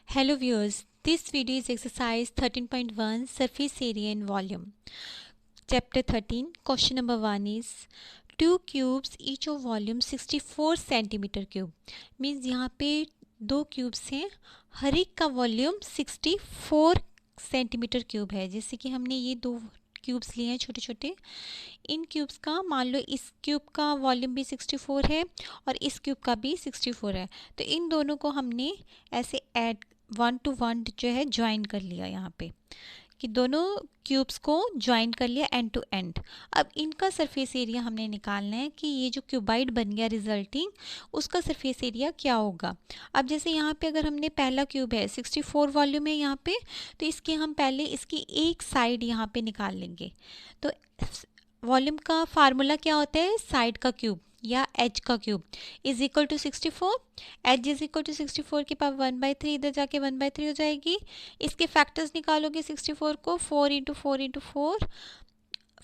Hello viewers, this video is exercise 13.1 surface area and volume. Chapter 13, question number 1 is two cubes each of volume 64 centimeter cube. Means यहाँ पे दो cubes हैं, हर एक का volume 64 centimetre cube है. जैसे कि हमने ये दो क्यूब्स लिए हैं छोटे छोटे, इन क्यूब्स का मान लो इस क्यूब का वॉल्यूम भी 64 है और इस क्यूब का भी 64 है. तो इन दोनों को हमने ऐसे ऐड 1 to 1 जो है ज्वाइन कर लिया यहाँ पे, कि दोनों क्यूब्स को ज्वाइन कर लिया एंड टू एंड. अब इनका सरफेस एरिया हमने निकालना है कि ये जो क्यूबाइड बन गया रिजल्टिंग, उसका सरफेस एरिया क्या होगा. अब जैसे यहाँ पे अगर हमने पहला क्यूब है 64 वॉल्यूम है यहाँ पे, तो इसके हम पहले इसकी एक साइड यहाँ पे निकाल लेंगे. तो वॉल्यूम का फार्मूला क्या होता है, साइड का क्यूब या एच का cube is equal to 64. H is equal to 64 की पावर 1/3, इधर जाके 1/3 हो जाएगी. इसके फैक्टर्स निकालोगे 64 को, 4 इंटू 4 इंटू 4,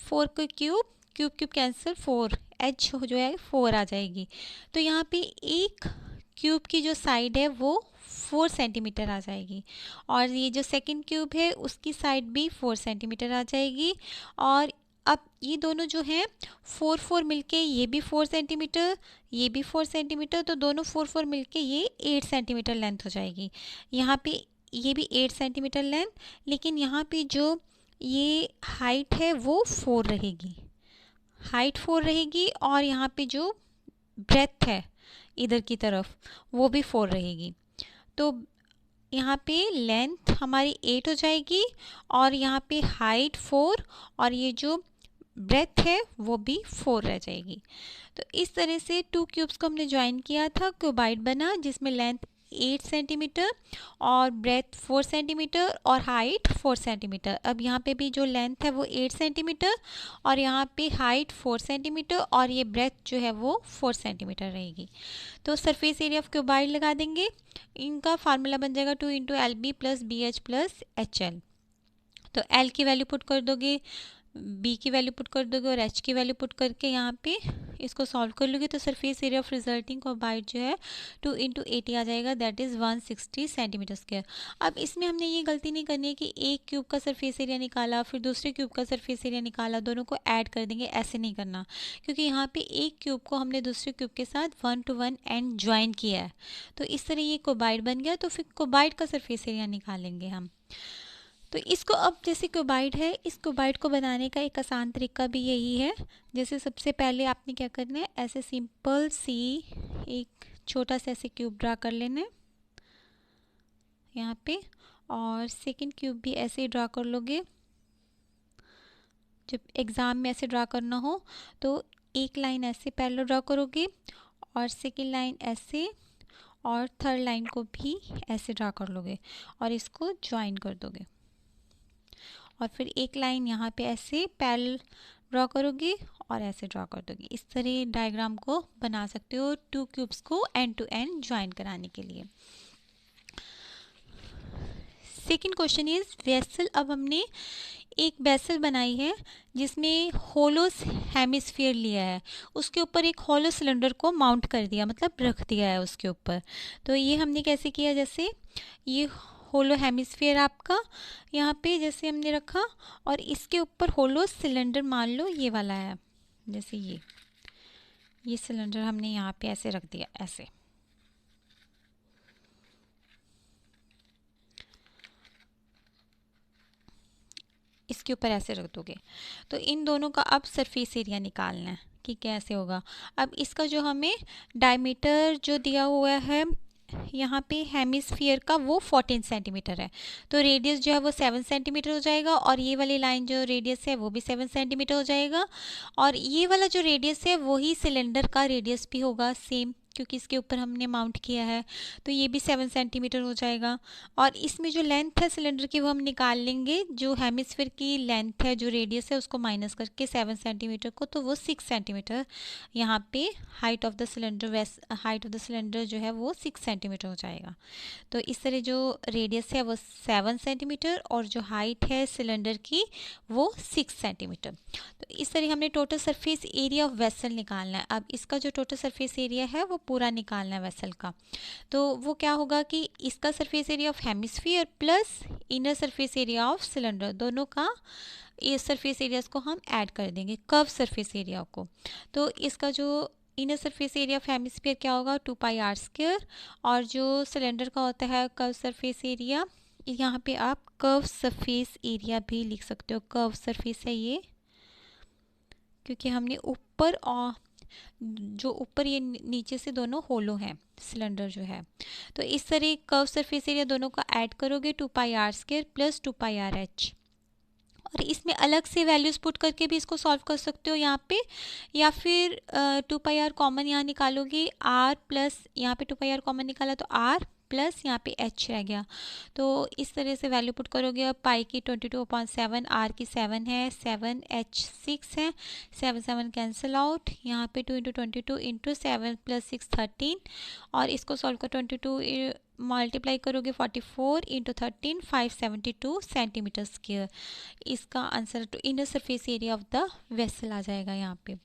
4 को cube cube cube cancel, 4 H जो है 4 आ जाएगी. तो यहाँ पे एक क्यूब की जो साइड है वो 4 सेंटीमीटर आ जाएगी, और ये जो सेकंड क्यूब है उसकी साइड भी 4 सेंटीमीटर आ जाएगी. और अब ये दोनों जो हैं 4 4 मिलके ये भी 4 सेंटीमीटर, ये भी 4 सेंटीमीटर, तो दोनों 4 4 मिलके ये 8 सेंटीमीटर लेंथ हो जाएगी. यहाँ पे ये भी 8 सेंटीमीटर लेंथ, लेकिन यहाँ पे जो ये हाइट है वो 4 रहेगी, हाइट 4 रहेगी, और यहाँ पे जो ब्रेथ है इधर की तरफ वो भी 4 रहेगी. तो यहाँ पे लेंथ हमारी 8 हो जाएगी, और यहाँ पे हाइट 4, और ये जो ब्रेथ है वो भी 4 रह जाएगी. तो इस तरह से टू क्यूब्स को हमने ज्वाइन किया था, क्यूबाइड बना जिसमें लेंथ 8 सेंटीमीटर और ब्रेथ 4 सेंटीमीटर और हाइट 4 सेंटीमीटर. अब यहाँ पे भी जो लेंथ है वो 8 सेंटीमीटर और यहाँ पे हाइट 4 सेंटीमीटर और ये ब्रेथ जो है वो 4 सेंटीमीटर रहेगी. तो सरफेस एरिया ऑफ क्यूबाइड लगा देंगे. इनका फार्मूला बन जाएगा 2 into l b plus b h plus h l. तो एल की वैल्यू पुट कर दोगे, बी की वैल्यू पुट कर दोगे और एच की वैल्यू पुट करके यहाँ पे इसको सॉल्व कर लोगे. तो surface area of resulting cuboid जो है 2 इंटू 80 आ जाएगा, दैट इज़ 160 सेंटीमीटर स्क्वायर. अब इसमें हमने ये गलती नहीं करनी है कि एक क्यूब का सरफेस एरिया निकाला फिर दूसरे क्यूब का सरफेस एरिया निकाला, दोनों को ऐड कर देंगे, ऐसे नहीं करना, क्योंकि यहाँ पे एक क्यूब को हमने दूसरे क्यूब के साथ 1 to 1 एंड ज्वाइन किया है. तो इस तरह ये क्यूबाइड बन गया. तो फिर क्यूबाइड का सरफेस एरिया निकालेंगे हम. तो इसको अब जैसे क्यूबाइड है, इस क्यूबाइड को बनाने का एक आसान तरीका भी यही है. जैसे सबसे पहले आपने क्या करना है, ऐसे सिंपल सी एक छोटा सा ऐसे क्यूब ड्रा कर लेना है यहाँ पे, और सेकंड क्यूब भी ऐसे ही ड्रा कर लोगे. जब एग्ज़ाम में ऐसे ड्रा करना हो तो एक लाइन ऐसे पैरेलल ड्रा करोगे और सेकंड लाइन ऐसे, और थर्ड लाइन को भी ऐसे ड्रा कर लोगे और इसको ज्वाइन कर दोगे, और फिर एक लाइन यहाँ पे ऐसे पैरेलल ड्रॉ करोगे और ऐसे ड्रॉ कर दोगे. इस तरह डायग्राम को बना सकते हो टू क्यूब्स को एंड टू एंड ज्वाइन कराने के लिए. Second question is vessel. अब हमने एक वेसल बनाई है जिसमें होलो हेमिस्फीयर लिया है, उसके ऊपर एक होलो सिलेंडर को माउंट कर दिया, मतलब रख दिया है उसके ऊपर. तो ये हमने कैसे किया, जैसे ये होलो हेमिस्फीयर आपका यहाँ पे जैसे हमने रखा, और इसके ऊपर होलो सिलेंडर मान लो ये वाला है, जैसे ये सिलेंडर हमने यहाँ पे ऐसे रख दिया, ऐसे. इसके ऊपर ऐसे रख दोगे. तो इन दोनों का अब सरफेस एरिया निकालना है कि कैसे होगा. अब इसका जो हमें डायमीटर जो दिया हुआ है यहाँ पे हेमिस्फीयर का वो 14 सेंटीमीटर है, तो रेडियस जो है वो 7 सेंटीमीटर हो जाएगा, और ये वाली लाइन जो रेडियस है वो भी 7 सेंटीमीटर हो जाएगा, और ये वाला जो रेडियस है वही सिलेंडर का रेडियस भी होगा सेम, क्योंकि इसके ऊपर हमने माउंट किया है. तो ये भी 7 सेंटीमीटर हो जाएगा, और इसमें जो लेंथ है सिलेंडर की वो हम निकाल लेंगे. जो हेमिस्फीयर की लेंथ है, जो रेडियस है, उसको माइनस करके 7 सेंटीमीटर को, तो वो 6 सेंटीमीटर यहाँ पे height of the cylinder, height of the cylinder जो है वो 6 सेंटीमीटर हो जाएगा. तो इस तरह जो रेडियस है वो 7 सेंटीमीटर और जो हाइट है सिलेंडर की वो 6 सेंटीमीटर. तो इस तरह हमने total surface area of vessel निकालना है. अब इसका जो टोटल सरफेस एरिया है वो पूरा निकालना है वेसल का। तो वो क्या होगा कि इसका surface area of hemisphere plus inner surface area of cylinder, दोनों का इस सरफेस एरियाज को हम ऐड कर देंगे कर्व सरफेस एरिया को। तो इसका जो inner surface area of hemisphere क्या होगा 2πr², और जो सिलेंडर का होता है कर्व सरफेस एरिया, यहाँ पे आप कर्व सरफेस एरिया भी लिख सकते हो, कर्व सरफेस है ये, क्योंकि हमने ऊपर और जो ऊपर ये नीचे से दोनों होलो हैं सिलेंडर जो है। तो इस तरह कर्व सरफेस एरिया दोनों का ऐड करोगे 2πr² प्लस 2πrh, और इसमें अलग से वैल्यूज़ पुट करके भी इसको सॉल्व कर सकते हो यहाँ पे, या फिर 2πr कॉमन यहाँ निकालोगे, r प्लस यहाँ पे 2πr कॉमन निकाला तो r प्लस यहाँ पे h रह गया। तो इस तरह से वैल्यू पुट करोगे। अब पाई की 22/7, r की 7 है, 7 h 6 है, 7 7 कैंसिल आउट, यहाँ पे 2 × 22 × 7 + 6 13, और इसको सॉल्व कर 22 मल्टीप्लाई करोगे 44 × 13 572 सेंटीमीटर स्क्वायर। इसका answer to inner surface area of the vessel आ जाएगा यहाँ पे।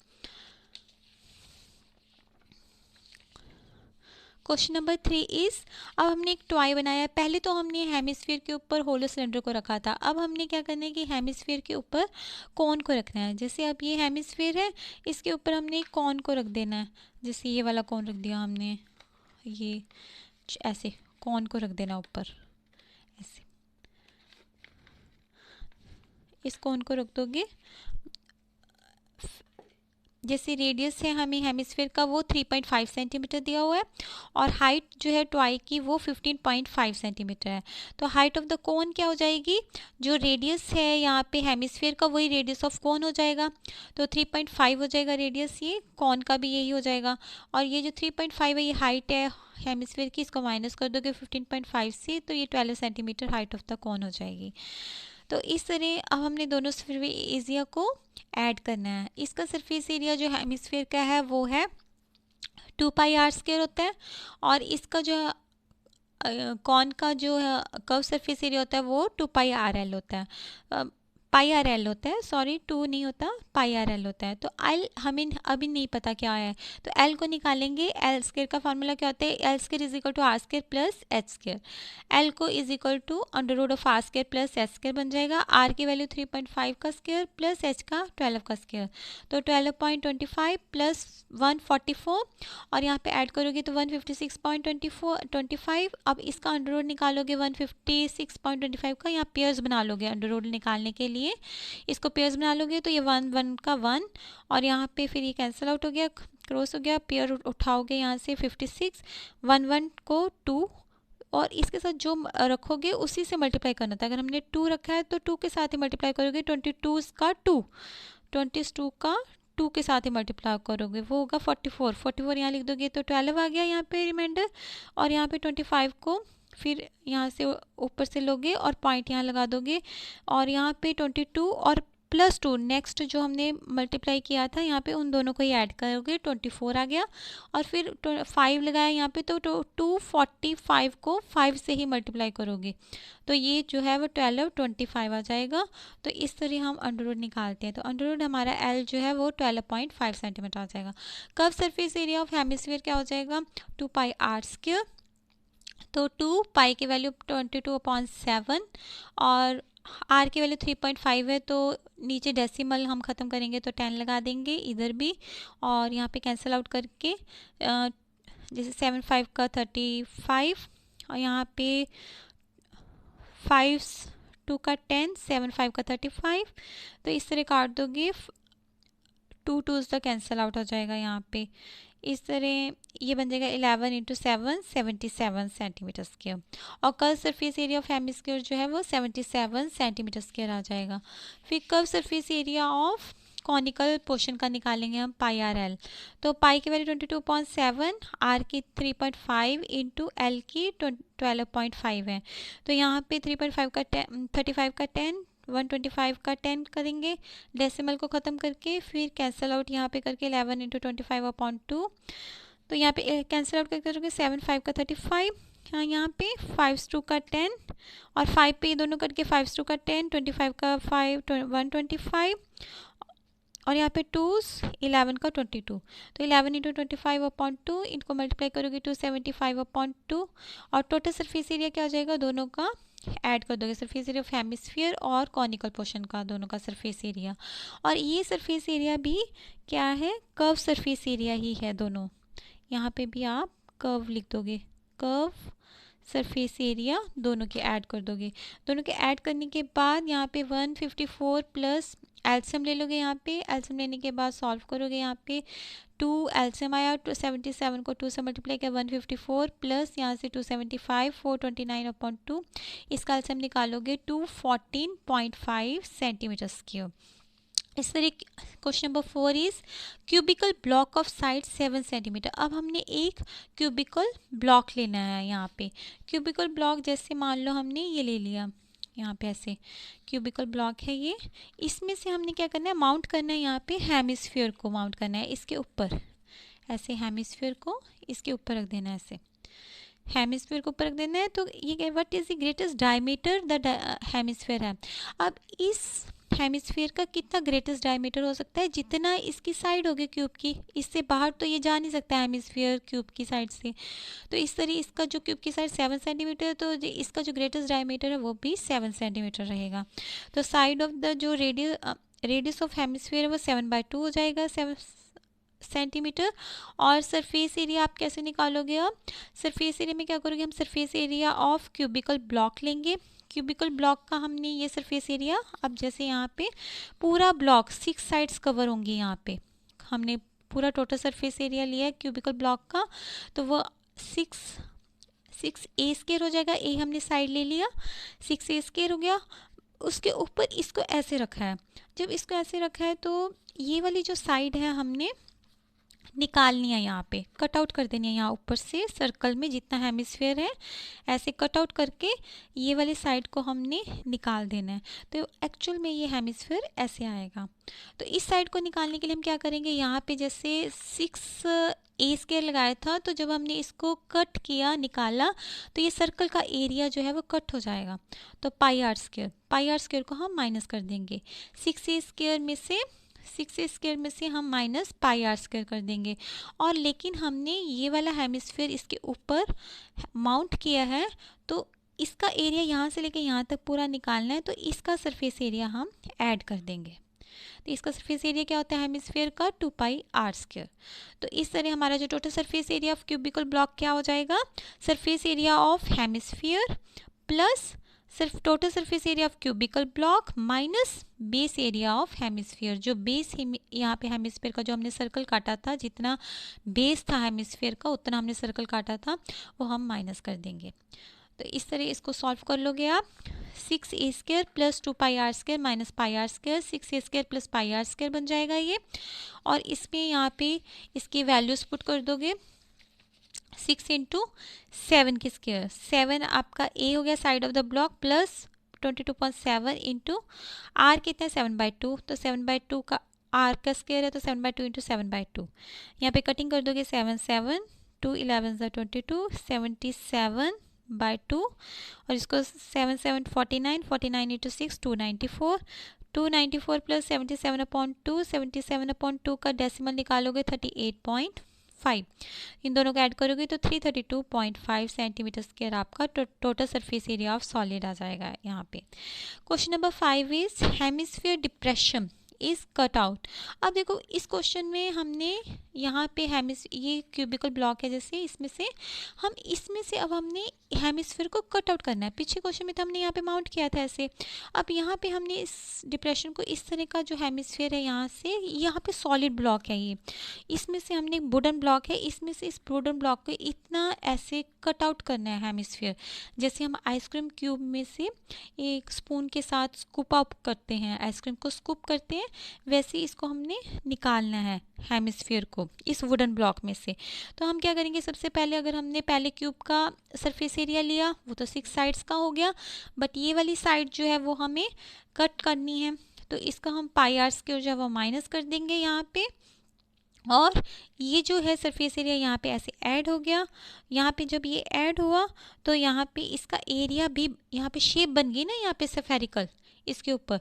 क्वेश्चन नंबर 3 इज, अब हमने एक टॉय बनाया है। पहले तो हमने हेमिस्फीयर के ऊपर होलो सिलेंडर को रखा था, अब हमने क्या करना है कि हेमिस्फीयर के ऊपर कॉन को रखना है। जैसे अब ये हेमिस्फीयर है, इसके ऊपर हमने कॉन को रख देना है। जैसे ये वाला कॉन रख दिया हमने, ये ऐसे कॉन को रख देना ऊपर, ऐसे इस कॉन को रख दोगे। जैसे रेडियस है हमें हेमिस्फीयर का वो 3.5 सेंटीमीटर दिया हुआ है, और हाइट जो है टॉय की वो 15.5 सेंटीमीटर है। तो हाइट ऑफ द कोन क्या हो जाएगी, जो रेडियस है यहाँ पे हेमिस्फीयर का वही रेडियस ऑफ कोन हो जाएगा। तो 3.5 हो जाएगा रेडियस, ये कोन का भी यही हो जाएगा। और ये जो 3.5 है ये हाइट है हेमिस्फीयर की, इसको माइनस कर दोगे 15.5 से, तो ये 12 centimetre height of the cone हो जाएगी। तो इस तरह अब हमने दोनों सरफेस एरिया को ऐड करना है। इसका सरफेस एरिया जो हेमिस्फीयर का है वो है 2πr² होता है, और इसका जो कॉन का जो है कर्व सरफेस एरिया होता है वो 2πrl होता है, πrl होता है, सॉरी 2 नहीं होता, πrl होता है। तो एल हमें अभी नहीं पता क्या है, तो एल को निकालेंगे। l² का फार्मूला क्या होता है, l² = r² plus h²। L को = √r² प्लस h² बन जाएगा। r की वैल्यू 3.5 का स्क्वायर प्लस h का 12 का स्क्वायर, तो 12.25 प्लस 144, और यहाँ पे ऐड करोगे तो 156.25। अब इसका अंडर रूट निकालोगे 156.25 का, यहाँ पेयर्स बना लोगे अंडर रूट निकालने के लिए, इसको पेयर्स बना लोगे तो ये 1 1 का 1, और यहाँ पे फिर ये कैंसिल आउट हो गया, क्रॉस हो गया, पेयर उठाओगे यहाँ से 56, 1 1 को 2, और इसके साथ जो रखोगे उसी से मल्टीप्लाई करना था। अगर हमने 2 रखा है तो 2 के साथ ही मल्टीप्लाई करोगे, 22 का 2, 22 का 2 के साथ ही मल्टीप्लाई करोगे, वो होगा 44। 44 यहाँ लिख दोगे तो 12 आ गया यहाँ पे रिमाइंडर, और यहाँ पे 25 को फिर यहाँ से ऊपर से लोगे और पॉइंट यहाँ लगा दोगे, और यहाँ पे 22 और +2 नेक्स्ट जो हमने मल्टीप्लाई किया था यहाँ पे उन दोनों को ही ऐड करोगे, 24 आ गया, और फिर 5 लगाया यहाँ पे तो 245 को 5 से ही मल्टीप्लाई करोगे, तो ये जो है वो 1225 आ जाएगा। तो इस तरह हम अंडर रूट निकालते हैं। तो अंडर रूट हमारा एल जो है वो 12.5 सेंटीमीटर आ जाएगा। Curve surface area of hemisphere क्या हो जाएगा 2πr²। तो 2 की वैल्यू 22/7 और r की वैल्यू 3.5 है, तो नीचे डेसिमल हम ख़त्म करेंगे तो 10 लगा देंगे इधर भी, और यहाँ पे कैंसिल आउट करके जैसे 7 5 का 35, और यहाँ पे 5 2 का 10, 7 5 का 35, तो इस तरह काट दोगे, 2 2s तक कैंसिल आउट हो जाएगा यहाँ पे। इस तरह ये बन जाएगा 11 × 7 77 सेंटीमीटर स्क्वायर, और curve surface area of hemisphere जो है वो 77 सेंटीमीटर स्क्वायर आ जाएगा। फिर curve surface area of conical portion का निकालेंगे हम πrl। तो पाई की वैल्यू 22/7, r की 3.5 इंटू एल की 12.5 है, तो यहाँ पे 3.5 का 10, 35 का 10, 125 का 10 करेंगे, डेसिमल को ख़त्म करके फिर कैंसिल आउट यहाँ पे करके 11 × 25/2, तो यहाँ पे कैंसिल आउट करके करोगे 7 5 का 35, यहाँ पे 5 2 का 10, और 5 पे ये दोनों करके 5 2 का 10, 25 का 5 125, और यहाँ पे 2's 11 का 22, तो 11 इंटू 25/2, इनको मल्टीप्लाई करोगे 275/2, और टोटल सरफेस एरिया क्या हो जाएगा, दोनों का ऐड कर दोगे, सरफेस एरिया ऑफ हेमिस्फीयर और कॉनिकल पोर्शन का, दोनों का सरफेस एरिया। और ये सरफेस एरिया भी क्या है, कर्व सरफेस एरिया ही है दोनों। यहाँ पे भी आप कर्व लिख दोगे, कर्व सरफेस एरिया दोनों के ऐड कर दोगे। दोनों के ऐड करने के बाद यहाँ पे 154 प्लस एल्सियम ले लोगे। यहाँ पे एल्सियम लेने के बाद सॉल्व करोगे, यहाँ पे 2 एल्सियम आया, 277 को 2 से मल्टीप्लाई किया, 154 प्लस यहाँ से 275, 429/2, इसका एल्सियम निकालोगे 214.5 सेंटीमीटर क्यूब। इस तरह question number 4 is cubical block of side 7 centimetre. अब हमने एक क्यूबिकल ब्लॉक लेना है। यहाँ पे क्यूबिकल ब्लॉक जैसे मान लो हमने ये ले लिया, यहाँ पे ऐसे क्यूबिकल ब्लॉक है ये, इसमें से हमने क्या करना है, माउंट करना है, यहाँ पे हेमिस्फीयर को माउंट करना है इसके ऊपर, ऐसे हेमिस्फीयर को इसके ऊपर रख देना है, ऐसे हेमिस्फीयर को ऊपर रख देना है। तो ये what is the greatest diameter the hemisphere है। अब इस हेमिस्फीयर का कितना ग्रेटेस्ट डायमीटर हो सकता है, जितना इसकी साइड होगी क्यूब की, इससे बाहर तो ये जा नहीं सकता हेमिस्फीयर क्यूब की साइड से। तो इस तरह इसका जो क्यूब की साइड 7 सेंटीमीटर, तो इसका जो ग्रेटेस्ट डायमीटर है वो भी 7 सेंटीमीटर रहेगा। तो साइड ऑफ द जो रेडियस ऑफ हेमिस्फीयर है वो 7/2 हो जाएगा, 7 सेंटीमीटर। और सरफेस एरिया आप कैसे निकालोगे, अब सरफेस एरिया में क्या करोगे, हम surface area of cubical block लेंगे। क्यूबिकल ब्लॉक का हमने ये सरफेस एरिया, अब जैसे यहाँ पे पूरा ब्लॉक 6 साइड्स कवर होंगी, यहाँ पे हमने पूरा टोटल सरफेस एरिया लिया है क्यूबिकल ब्लॉक का, तो वो 6 ए स्क्वायर हो जाएगा। ए हमने साइड ले लिया, 6 ए स्क्वायर हो गया। उसके ऊपर इसको ऐसे रखा है, जब इसको ऐसे रखा है तो ये वाली जो साइड है हमने निकालनी है, यहाँ पे कट आउट कर देनी है, यहाँ ऊपर से सर्कल में जितना हेमिस्फीयर है ऐसे कट आउट करके ये वाली साइड को हमने निकाल देना है। तो एक्चुअल में ये हेमिस्फीयर ऐसे आएगा। तो इस साइड को निकालने के लिए हम क्या करेंगे, यहाँ पे जैसे 6 ए स्क्वायर लगाया था, तो जब हमने इसको कट किया निकाला तो ये सर्कल का एरिया जो है वो कट हो जाएगा। तो पाई आर स्क्वायर को हम माइनस कर देंगे, 6 ए स्क्वायर में से हम माइनस पाई आर स्क्वायर कर देंगे। और लेकिन हमने ये वाला हेमिस्फीयर इसके ऊपर माउंट किया है, तो इसका एरिया यहाँ से लेके यहाँ तक पूरा निकालना है, तो इसका सरफेस एरिया हम ऐड कर देंगे। तो इसका सरफेस एरिया क्या होता है हेमिस्फीयर का, 2 पाई आर स्क्वायर। तो इस तरह हमारा जो total surface area of cubical block क्या हो जाएगा, surface area of hemisphere plus सिर्फ total surface area of cubical block minus base area of hemisphere. जो बेस यहाँ पे हेमिस्फीयर का जो हमने सर्कल काटा था, जितना बेस था हेमिस्फीयर का उतना हमने सर्कल काटा था, वो हम माइनस कर देंगे। तो इस तरह इसको सॉल्व कर लोगे आप। 6 a square plus 2 pi r square minus pi r square, 6 a square plus pi r square बन जाएगा ये। और इसमें यहाँ पे इसकी वैल्यूज पुट कर दोगे, 6 इंटू 7 की स्क्वायर, 7 आपका ए हो गया side of the block plus 22.7 into r कितना है 7/2, तो 7/2 का आर का स्क्वायर है, तो 7/2 इंटू 7/2। यहाँ पे कटिंग कर दोगे, 7 7 2 11 22 77/2, और इसको 7 7 49 इंटू 6 294, 294 प्लस 77/2, 77/2 का डेसिमल निकालोगे 38.5, इन दोनों को ऐड करोगे तो 332.5 सेंटीमीटर स्क्वायर आपका total surface area of solid आ जाएगा यहाँ पे। Question number 5 is hemisphere depression is cut out. अब देखो इस क्वेश्चन में हमने यहाँ पे ये क्यूबिकल ब्लॉक है जैसे, इसमें से अब हमने हेमिस्फीयर को कट आउट करना है। पीछे क्वेश्चन में तो हमने यहाँ पे माउंट किया था ऐसे, अब यहाँ पे हमने इस डिप्रेशन को, इस तरह का जो हेमिस्फीयर है यहाँ से, यहाँ पे सॉलिड ब्लॉक है ये, इसमें से हमने वुडन ब्लॉक है, इसमें से इस वुडन ब्लॉक को इतना ऐसे कट आउट करना है हेमिस्फीयर। जैसे हम आइसक्रीम क्यूब में से एक स्पून के साथ स्कूप अप करते हैं, आइसक्रीम को स्कूप करते हैं, वैसे इसको हमने निकालना है हेमिस्फीयर को इस वुडन ब्लॉक में से। तो हम क्या करेंगे, सबसे पहले अगर हमने पहले क्यूब का सरफेस एरिया लिया वो तो 6 साइड्स का हो गया, बट ये वाली साइड जो है वो हमें कट करनी है, तो इसका हम पाई आर स्क्वायर जो है वो माइनस कर देंगे यहाँ पे। और ये जो है सरफेस एरिया यहाँ पे ऐसे ऐड हो गया, यहाँ पे जब ये ऐड हुआ तो यहाँ पे इसका एरिया भी, यहाँ पे शेप बन गई ना यहाँ पे स्फेरिकल, इसके ऊपर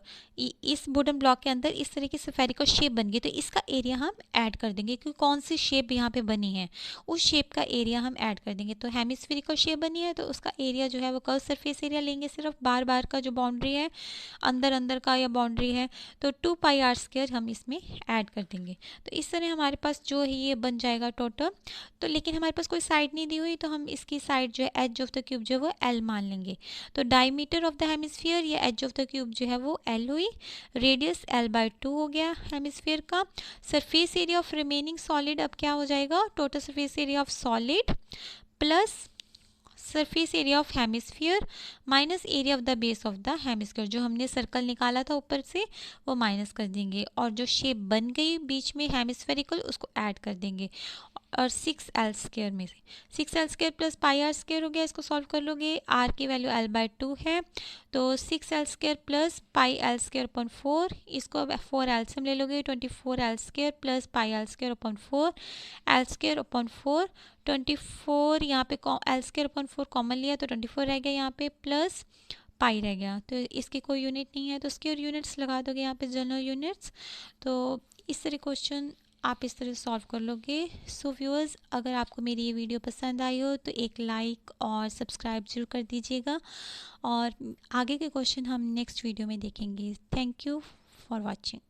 इस वुडन ब्लॉक के अंदर इस तरह की स्फेरिकल शेप बन गई, तो इसका एरिया हम ऐड कर देंगे कि कौन सी शेप यहाँ पे बनी है, उस शेप का एरिया हम ऐड कर देंगे। तो हेमिस्फेरिकल शेप बनी है तो उसका एरिया जो है वो कर्व सरफेस एरिया लेंगे, सिर्फ बार बार का जो बाउंड्री है अंदर अंदर का या बाउंड्री है, तो 2πr² हम इसमें ऐड कर देंगे। तो इस तरह हमारे पास जो है ये बन जाएगा टोटल। तो लेकिन हमारे पास कोई साइड नहीं दी हुई, तो हम इसकी साइड जो है एज ऑफ द क्यूब जो है वो L मान लेंगे। तो डायमीटर ऑफ द हेमिस्फीयर या एज ऑफ द क्यूब जो है वो L हुई, रेडियस L/2 हो गया हेमिस्फीयर का। Surface area of remaining solid अब क्या हो जाएगा, total surface area of solid plus surface area of hemisphere minus area of the base of the hemisphere, जो हमने सर्कल निकाला था ऊपर से वो माइनस कर देंगे, और जो शेप बन गई बीच में हेमिस्फेरिकल उसको ऐड कर देंगे। और 6L² में से 6L² प्लस πr² हो गया, इसको सॉल्व कर लोगे, r की वैल्यू L/2 है, तो 6L² प्लस πL²/4, इसको अब 4 एल्सियम ले लोगे, 24L² प्लस πL²/4, L²/4, 24 यहाँ पे L²/4 कॉमन लिया तो 24 रह गया यहाँ पे, प्लस पाई रह गया, तो इसकी कोई यूनिट नहीं है तो स्क्वायर यूनिट्स लगा दोगे यहाँ पे, जनरल यूनिट्स। तो इस तरह क्वेश्चन आप इस तरह सॉल्व कर लोगे। सो व्यूअर्स, अगर आपको मेरी ये वीडियो पसंद आई हो तो एक लाइक और सब्सक्राइब जरूर कर दीजिएगा, और आगे के क्वेश्चन हम नेक्स्ट वीडियो में देखेंगे। Thank you for watching.